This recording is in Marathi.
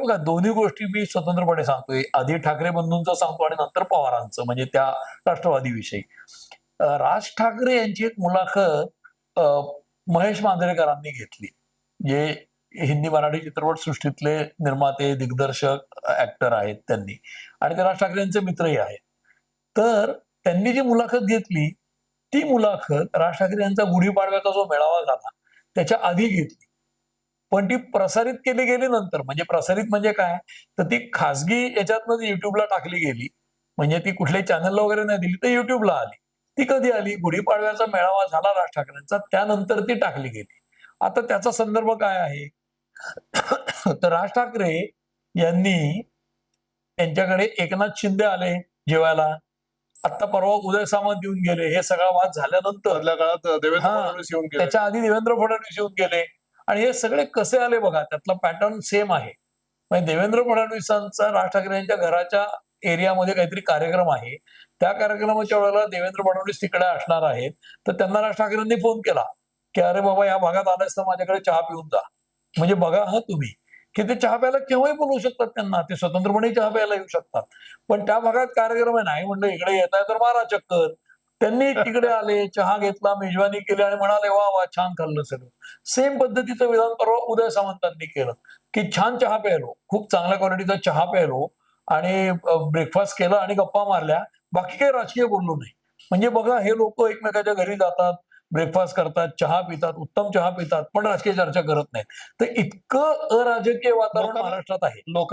बघा दोन्ही गोष्टी मी स्वतंत्रपणे सांगतोय. आधी ठाकरे बंधूंचं सांगतो आणि नंतर पवारांचं, म्हणजे त्या राष्ट्रवादीविषयी. राज ठाकरे यांची एक मुलाखत महेश मांजरेकरांनी घेतली, जे हिंदी मराठी चित्रपटसृष्टीतले निर्माते, दिग्दर्शक, ऍक्टर आहेत त्यांनी, आणि ते राज ठाकरे यांचे मित्रही आहेत. तर त्यांनी जी मुलाखत घेतली, ती मुलाखत राज ठाकरे यांचा गुढीपाडव्याचा जो मेळावा झाला त्याच्या आधी घेतली. पण ती प्रसारित केली गेली नंतर. म्हणजे प्रसारित म्हणजे काय, तर ती खासगी याच्यातनं युट्यूबला टाकली गेली. म्हणजे ती कुठल्याही चॅनलला वगैरे नाही दिली, तर युट्यूबला आली. ती कधी आली? गुढीपाडव्याचा मेळावा झाला राज ठाकरेंचा, त्यानंतर ती टाकली गेली. आता त्याचा संदर्भ काय आहे? तर राज ठाकरे यांनी, त्यांच्याकडे एकनाथ शिंदे आले जेवायला. आता परवा उदय सामंत येऊन गेले. हे सगळा वाद झाल्यानंतर मधल्या काळात देवेंद्र हा, फडणवीस येऊन गेले. त्याच्या आधी देवेंद्र फडणवीस येऊन गेले. आणि हे सगळे कसे आले बघा, त्यातला पॅटर्न सेम आहे. म्हणजे देवेंद्र फडणवीसांचा राज ठाकरे यांच्या घराच्या एरियामध्ये काहीतरी कार्यक्रम आहे. त्या कार्यक्रमाच्या वेळेला देवेंद्र फडणवीस तिकडे असणार आहेत. तर त्यांना राज ठाकरेंनी फोन केला की अरे बाबा, या भागात आलास तर माझ्याकडे चहा पिऊन जा. म्हणजे बघा हा तुम्ही, की ते चहा प्यायला केव्हाही बोलवू शकतात त्यांना, ते स्वतंत्रपणे चहा प्यायला येऊ शकतात. पण त्या भागात कार्यक्रम आहे, नाही म्हणलं इकडे येत आहे तर मारा चक्कर. त्यांनी तिकडे आले, चहा घेतला, मेजवानी केली आणि म्हणाले वा वा छान खाल्लं सगळं. सेम पद्धतीचं विधान परवा उदय सामंतांनी केलं, की छान चहा प्यायलो, खूप चांगल्या क्वालिटीचा चहा प्यायलो आणि ब्रेकफास्ट केला आणि गप्पा मारल्या, बाकी काही राजकीय बोललो नाही. म्हणजे बघा, हे लोक एकमेकाच्या घरी जातात, ब्रेकफास्ट करतात, चहा पितात, उत्तम चहा पितात, पण राजकीय चर्चा करत नाहीत. तर इतकं अराजकीय वातावरण लोकांना- महाराष्ट्रात आहे. लोकांना